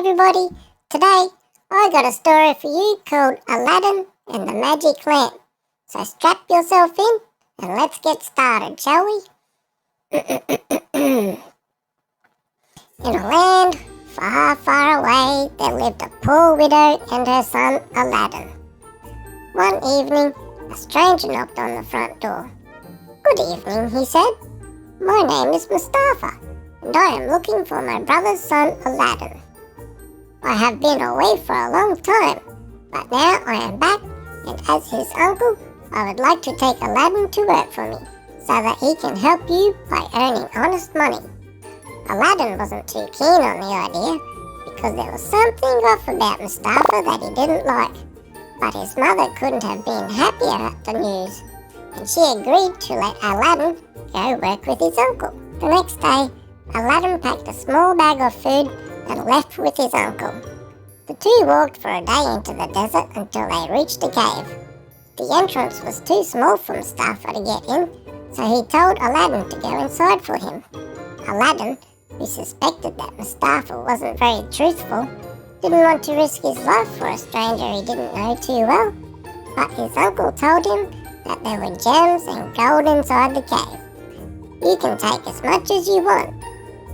everybody, today I got a story for you called Aladdin and the Magic Lamp. So strap yourself in and let's get started, shall we? In a land far, far away there lived a poor widow and her son Aladdin. One evening a stranger knocked on the front door. "Good evening," he said. "My name is Mustafa and I am looking for my brother's son Aladdin. I have been away for a long time, but now I am back, and as his uncle, I would like to take Aladdin to work for me, so that he can help you by earning honest money." Aladdin wasn't too keen on the idea, because there was something off about Mustafa that he didn't like, but his mother couldn't have been happier at the news, and she agreed to let Aladdin go work with his uncle. The next day, Aladdin packed a small bag of food and left with his uncle. The two walked for a day into the desert until they reached a cave. The entrance was too small for Mustafa to get in, so he told Aladdin to go inside for him. Aladdin, who suspected that Mustafa wasn't very truthful, didn't want to risk his life for a stranger he didn't know too well, but his uncle told him that there were gems and gold inside the cave. "You can take as much as you want.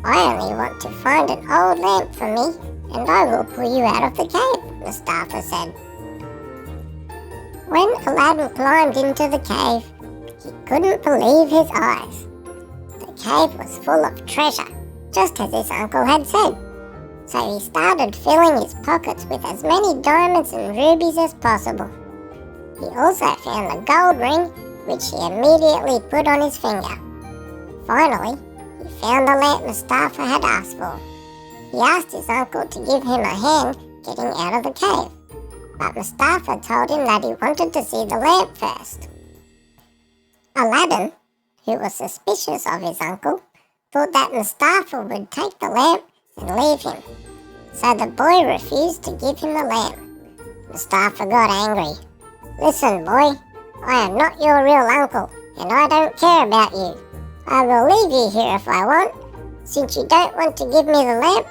I only want to find an old lamp for me, and I will pull you out of the cave," Mustafa said. When Aladdin climbed into the cave, he couldn't believe his eyes. The cave was full of treasure, just as his uncle had said. So he started filling his pockets with as many diamonds and rubies as possible. He also found a gold ring, which he immediately put on his finger. Finally, he found the lamp Mustafa had asked for. He asked his uncle to give him a hand getting out of the cave, but Mustafa told him that he wanted to see the lamp first. Aladdin, who was suspicious of his uncle, thought that Mustafa would take the lamp and leave him, so the boy refused to give him the lamp. Mustafa got angry. "Listen, boy, I am not your real uncle, and I don't care about you. I will leave you here if I want. Since you don't want to give me the lamp,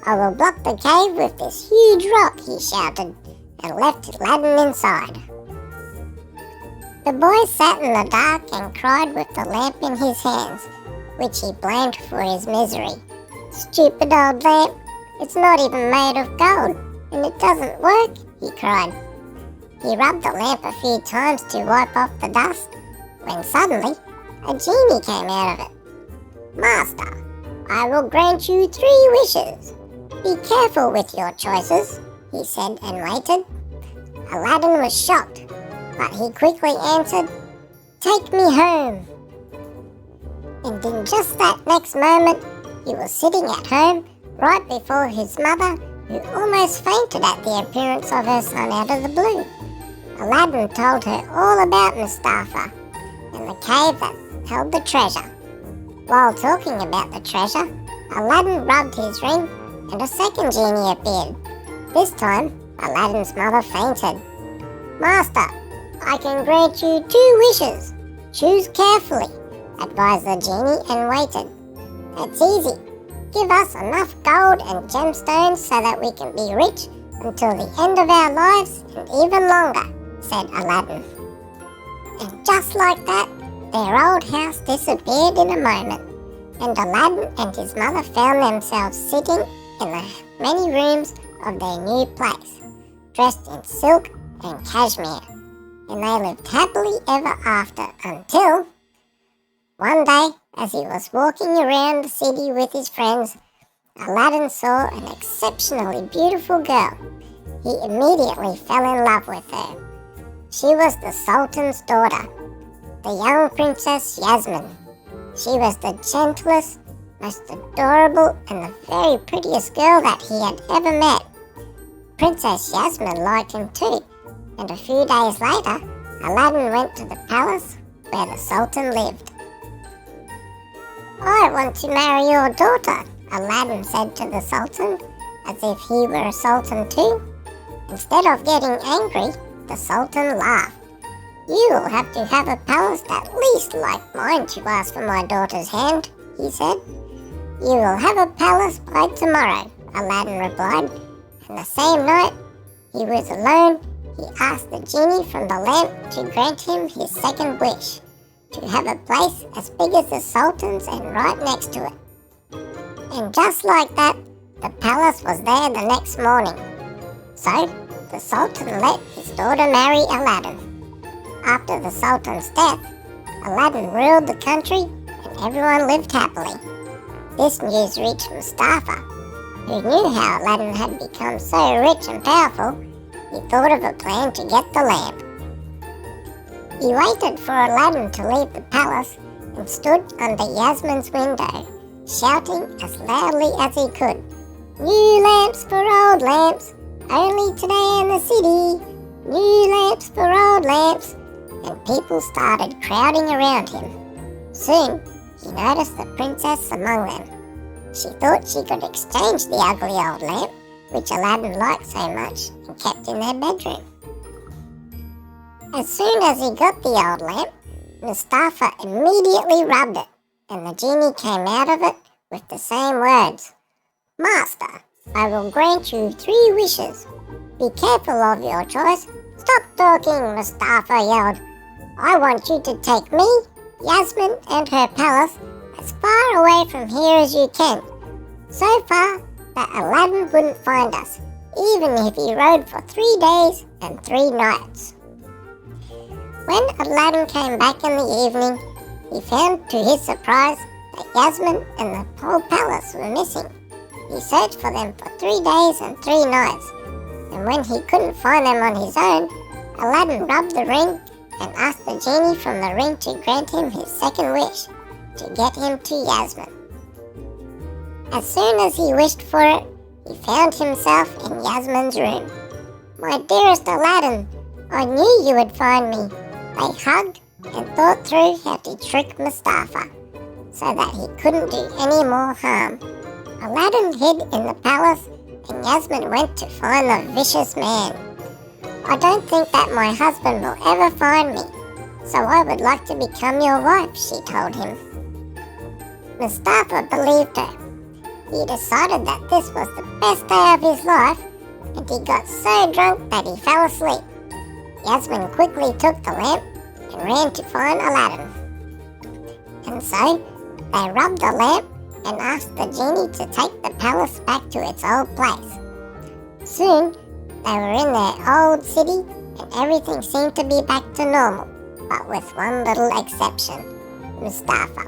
I will block the cave with this huge rock," he shouted, and left Aladdin inside. The boy sat in the dark and cried with the lamp in his hands, which he blamed for his misery. "Stupid old lamp, it's not even made of gold, and it doesn't work," he cried. He rubbed the lamp a few times to wipe off the dust, when suddenly a genie came out of it. "Master, I will grant you 3 wishes. Be careful with your choices," he said, and waited. Aladdin was shocked, but he quickly answered, "Take me home." And in just that next moment, he was sitting at home right before his mother, who almost fainted at the appearance of her son out of the blue. Aladdin told her all about Mustafa and the cave that held the treasure. While talking about the treasure, Aladdin rubbed his ring and a second genie appeared. This time, Aladdin's mother fainted. "Master, I can grant you 2 wishes. Choose carefully," advised the genie, and waited. "It's easy. Give us enough gold and gemstones so that we can be rich until the end of our lives and even longer," said Aladdin. And just like that, their old house disappeared in a moment, and Aladdin and his mother found themselves sitting in the many rooms of their new place, dressed in silk and cashmere, and they lived happily ever after until one day, as he was walking around the city with his friends, Aladdin saw an exceptionally beautiful girl. He immediately fell in love with her. She was the Sultan's daughter, the young Princess Yasmin. She was the gentlest, most adorable, and the very prettiest girl that he had ever met. Princess Yasmin liked him too, and a few days later, Aladdin went to the palace where the Sultan lived. "I want to marry your daughter," Aladdin said to the Sultan, as if he were a sultan too. Instead of getting angry, the Sultan laughed. "You will have to have a palace at least like mine to ask for my daughter's hand," he said. "You will have a palace by tomorrow," Aladdin replied, and the same night he was alone, he asked the genie from the lamp to grant him his second wish, to have a place as big as the Sultan's and right next to it. And just like that, the palace was there the next morning. So, the Sultan let his daughter marry Aladdin. After the Sultan's death, Aladdin ruled the country and everyone lived happily. This news reached Mustafa, who knew how Aladdin had become so rich and powerful. He thought of a plan to get the lamp. He waited for Aladdin to leave the palace and stood under Yasmin's window, shouting as loudly as he could, "New lamps for old lamps, only today in the city, new lamps for old lamps," and people started crowding around him. Soon, he noticed the princess among them. She thought she could exchange the ugly old lamp, which Aladdin liked so much, and kept in their bedroom. As soon as he got the old lamp, Mustafa immediately rubbed it, and the genie came out of it with the same words, "Master, I will grant you 3 wishes. Be careful of your choice." "Stop talking," Mustafa yelled. "I want you to take me, Yasmin, and her palace as far away from here as you can, so far that Aladdin wouldn't find us, even if he rode for 3 days and 3 nights. When Aladdin came back in the evening, he found to his surprise that Yasmin and the whole palace were missing. He searched for them for 3 days and 3 nights, and when he couldn't find them on his own, Aladdin rubbed the ring and asked the genie from the ring to grant him his second wish, to get him to Yasmin. As soon as he wished for it, he found himself in Yasmin's room. "My dearest Aladdin, I knew you would find me." They hugged and thought through how to trick Mustafa, so that he couldn't do any more harm. Aladdin hid in the palace, and Yasmin went to find the vicious man. "I don't think that my husband will ever find me, so I would like to become your wife," she told him. Mustafa believed her. He decided that this was the best day of his life, and he got so drunk that he fell asleep. Yasmin quickly took the lamp and ran to find Aladdin. And so, they rubbed the lamp and asked the genie to take the palace back to its old place. Soon, they were in their old city and everything seemed to be back to normal, but with one little exception, Mustafa.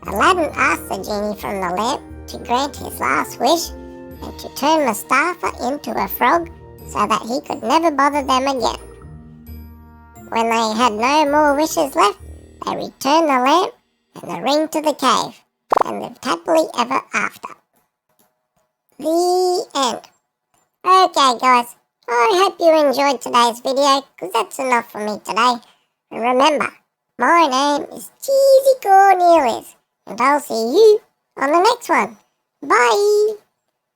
Aladdin asked the genie from the lamp to grant his last wish and to turn Mustafa into a frog so that he could never bother them again. When they had no more wishes left, they returned the lamp and the ring to the cave and lived happily ever after. The end. Okay guys, I hope you enjoyed today's video, because that's enough for me today. And remember, my name is Cheezy, and I'll see you on the next one. Bye!